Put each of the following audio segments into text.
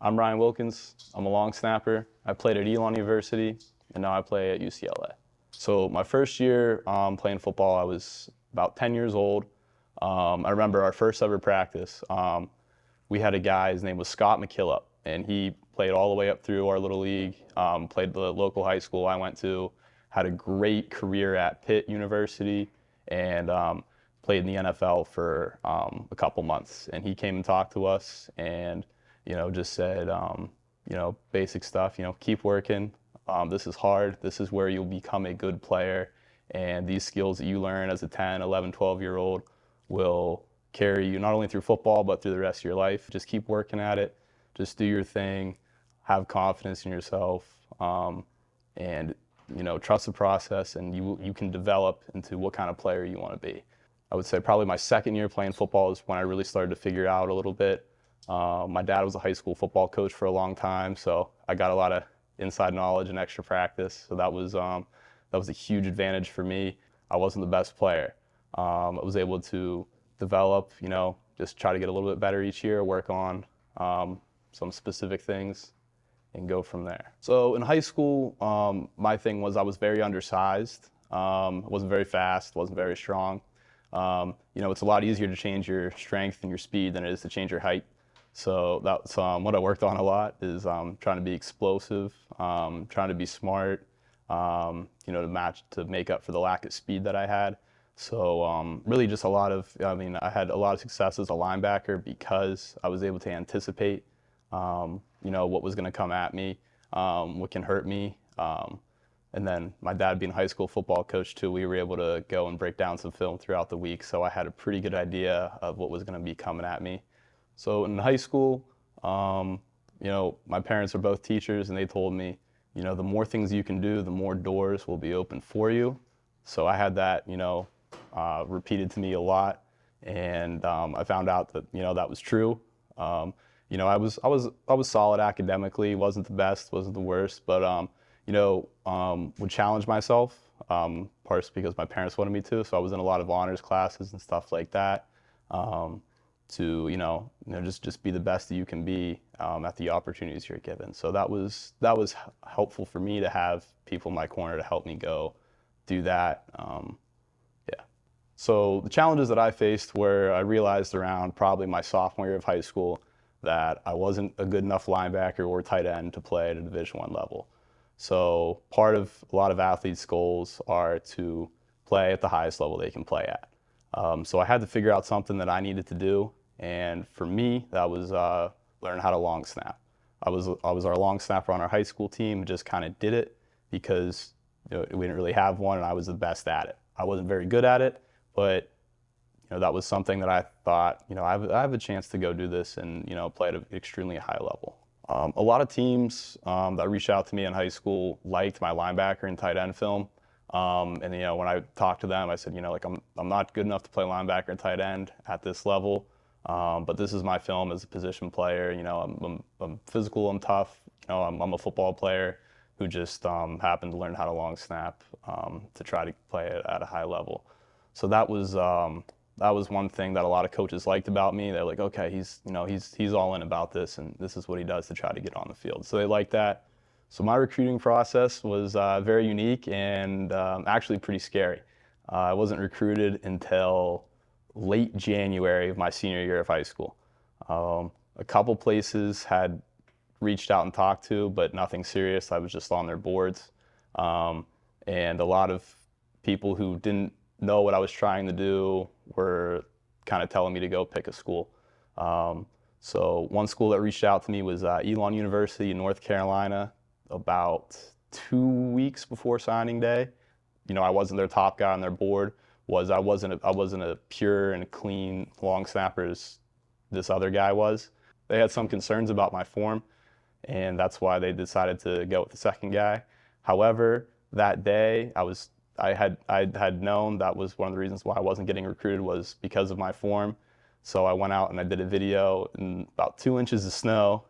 I'm Ryan Wilkins. I'm a long snapper. I played at Elon University, and now I play at UCLA. So my first year playing football, I was about 10 years old. I remember our first ever practice. We had a guy, his name was Scott McKillop, and he played all the way up through our little league, played the local high school I went to, had a great career at Pitt University, and played in the NFL for a couple months. And he came and talked to us and just said, basic stuff, keep working. This is hard. This is where you'll become a good player. And these skills that you learn as a 10, 11, 12-year-old will carry you not only through football, but through the rest of your life. Just keep working at it. Just do your thing. Have confidence in yourself. And trust the process, and you can develop into what kind of player you want to be. I would say probably my second year playing football is when I really started to figure out a little bit. My dad was a high school football coach for a long time, so I got a lot of inside knowledge and extra practice. So that was a huge advantage for me. I wasn't the best player. I was able to develop, just try to get a little bit better each year, work on some specific things, and go from there. So in high school, my thing was I was very undersized. I wasn't very fast, wasn't very strong. It's a lot easier to change your strength and your speed than it is to change your height. So that's what I worked on a lot, is trying to be explosive, trying to be smart, to make up for the lack of speed that I had. So really just I had a lot of success as a linebacker because I was able to anticipate, what was going to come at me, what can hurt me. And then my dad being a high school football coach too, we were able to go and break down some film throughout the week. So I had a pretty good idea of what was going to be coming at me. So in high school, my parents are both teachers, and they told me, the more things you can do, the more doors will be open for you. So I had that, repeated to me a lot, and I found out that that was true. I was solid academically, wasn't the best, wasn't the worst, but would challenge myself, partially because my parents wanted me to. So I was in a lot of honors classes and stuff like that, to just be the best that you can be at the opportunities you're given. So that was helpful for me to have people in my corner to help me go do that. So the challenges that I faced were, I realized around probably my sophomore year of high school that I wasn't a good enough linebacker or tight end to play at a Division I level. So part of a lot of athletes' goals are to play at the highest level they can play at. So I had to figure out something that I needed to do, and for me, that was learn how to long snap. I was our long snapper on our high school team, just kind of did it because we didn't really have one, and I was the best at it. I wasn't very good at it, but that was something that I thought, I have a chance to go do this and play at an extremely high level. A lot of teams that reached out to me in high school liked my linebacker and tight end film. And when I talked to them, I said, I'm not good enough to play linebacker and tight end at this level, but this is my film as a position player. I'm physical, I'm tough. I'm a football player who just happened to learn how to long snap to try to play it at a high level. So that was one thing that a lot of coaches liked about me. They're like, okay, he's all in about this, and this is what he does to try to get on the field. So they liked that. So my recruiting process was very unique and actually pretty scary. I wasn't recruited until late January of my senior year of high school. A couple places had reached out and talked to, but nothing serious. I was just on their boards. And a lot of people who didn't know what I was trying to do were kind of telling me to go pick a school. So one school that reached out to me was Elon University in North Carolina. About 2 weeks before signing day, I wasn't their top guy on their board. I wasn't a pure and clean long snapper as this other guy was. They had some concerns about my form, and that's why they decided to go with the second guy. However, that day I had known that was one of the reasons why I wasn't getting recruited, was because of my form. So I went out and I did a video in about 2 inches of snow.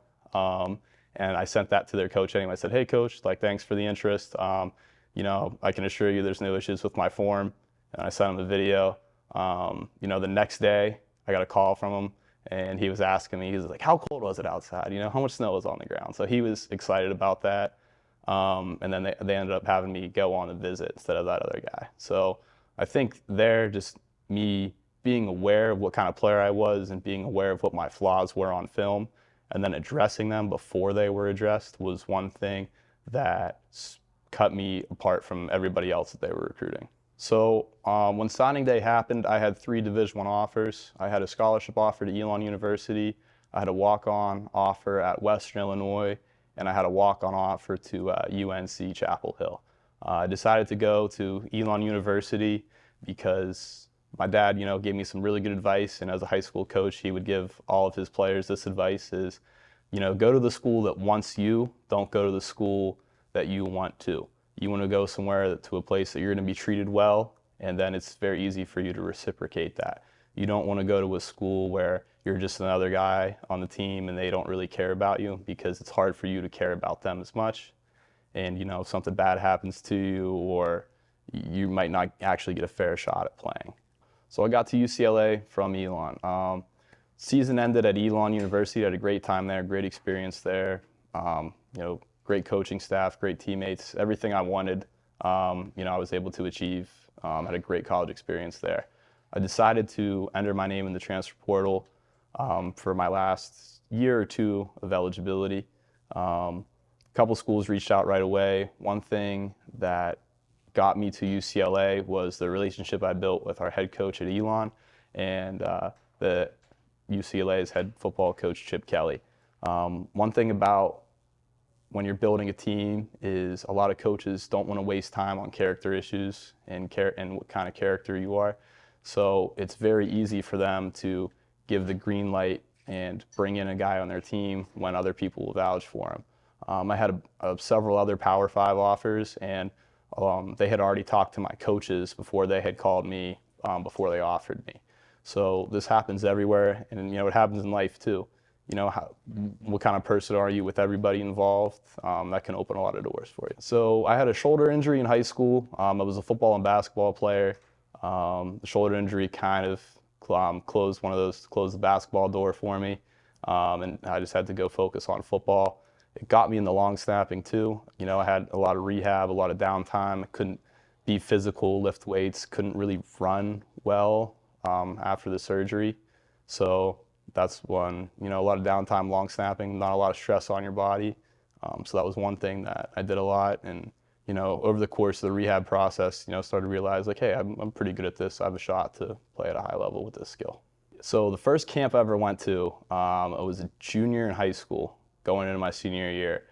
And I sent that to their coach anyway. I said, hey, coach, thanks for the interest. I can assure you there's no issues with my form. And I sent him the video. The next day, I got a call from him, And he was asking me, he was like, how cold was it outside? You know, how much snow was on the ground? So he was excited about that. And then they ended up having me go on a visit instead of that other guy. So I think there, just me being aware of what kind of player I was and being aware of what my flaws were on film and then addressing them before they were addressed was one thing that cut me apart from everybody else that they were recruiting. So when signing day happened, I had 3 Division I offers. I had a scholarship offer to Elon University, I had a walk-on offer at Western Illinois, and I had a walk-on offer to UNC Chapel Hill. I decided to go to Elon University because my dad, gave me some really good advice, and as a high school coach, he would give all of his players this advice is, go to the school that wants you, don't go to the school that you want to. You want to go somewhere to a place that you're going to be treated well, and then it's very easy for you to reciprocate that. You don't want to go to a school where you're just another guy on the team and they don't really care about you, because it's hard for you to care about them as much. And if something bad happens to you, or you might not actually get a fair shot at playing. So I got to UCLA from Elon. Season ended at Elon University. I had a great time there, great experience there. Great coaching staff, great teammates, everything I wanted, I was able to achieve. Had a great college experience there. I decided to enter my name in the transfer portal for my last year or 2 of eligibility. A couple schools reached out right away. One thing that got me to UCLA was the relationship I built with our head coach at Elon and the UCLA's head football coach, Chip Kelly. One thing about when you're building a team is a lot of coaches don't want to waste time on character issues and what kind of character you are. So it's very easy for them to give the green light and bring in a guy on their team when other people will vouch for him. I had several other Power 5 offers, and they had already talked to my coaches before they had called me, before they offered me. So this happens everywhere, and it happens in life too. What kind of person are you with everybody involved? That can open a lot of doors for you. So I had a shoulder injury in high school. I was a football and basketball player. The shoulder injury kind of closed the basketball door for me, and I just had to go focus on football. It got me in the long snapping too. I had a lot of rehab, a lot of downtime. I couldn't be physical, lift weights, couldn't really run well after the surgery. So that's one, a lot of downtime, long snapping, not a lot of stress on your body. So that was one thing that I did a lot. And, over the course of the rehab process, started to realize like, hey, I'm pretty good at this. I have a shot to play at a high level with this skill. So the first camp I ever went to, I was a junior in high school going into my senior year,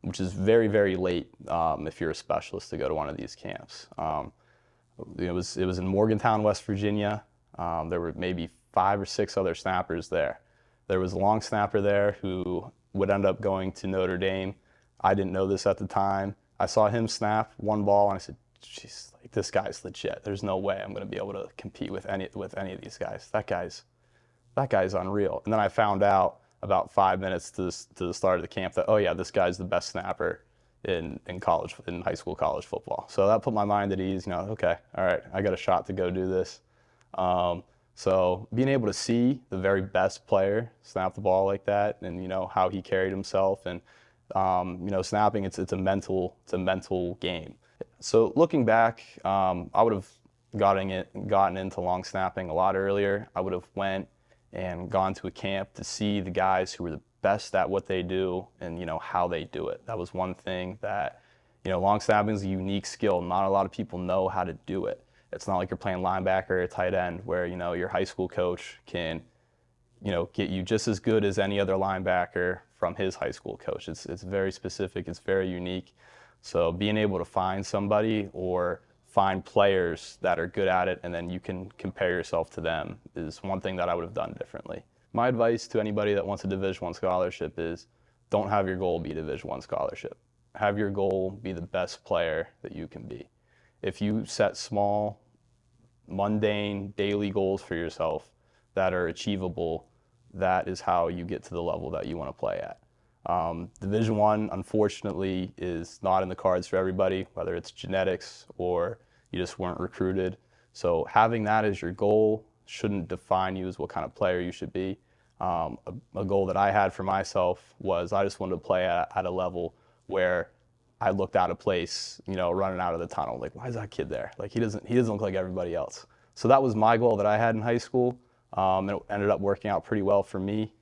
which is very, very late if you're a specialist to go to one of these camps. It was in Morgantown, West Virginia. There were maybe 5 or 6 other snappers there. There was a long snapper there who would end up going to Notre Dame. I didn't know this at the time. I saw him snap one ball and I said, "Jeez, like this guy's legit. There's no way I'm going to be able to compete with any of these guys. That guy's unreal." And then I found out about 5 minutes to the start of the camp that, oh yeah, this guy's the best snapper in high school college football. So that put my mind at ease. Okay, all right, I got a shot to go do this. So being able to see the very best player snap the ball like that, and how he carried himself, and snapping, it's a mental game. So looking back, I would have gotten into long snapping a lot earlier. I would have went and gone to a camp to see the guys who were the best at what they do and how they do it. That was one thing that long snapping is a unique skill. Not a lot of people know how to do it. It's not like you're playing linebacker or tight end where your high school coach can get you just as good as any other linebacker from his high school coach. It's very specific, it's very unique. So being able to find somebody or find players that are good at it and then you can compare yourself to them is one thing that I would have done differently. My advice to anybody that wants a Division I scholarship is don't have your goal be a Division I scholarship. Have your goal be the best player that you can be. If you set small, mundane, daily goals for yourself that are achievable, that is how you get to the level that you want to play at. Division I, unfortunately, is not in the cards for everybody, whether it's genetics or you just weren't recruited. So having that as your goal, shouldn't define you as what kind of player you should be. A goal that I had for myself was I just wanted to play at a level where I looked out of place, you know, running out of the tunnel. Like, why is that kid there? Like, he doesn't look like everybody else. So that was my goal that I had in high school. And it ended up working out pretty well for me.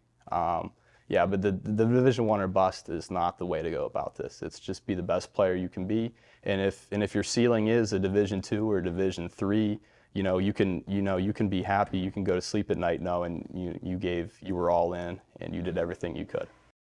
Yeah, but the Division I or bust is not the way to go about this. It's just be the best player you can be. And if your ceiling is a Division II or Division III, you can be happy. You can go to sleep at night knowing you were all in and you did everything you could.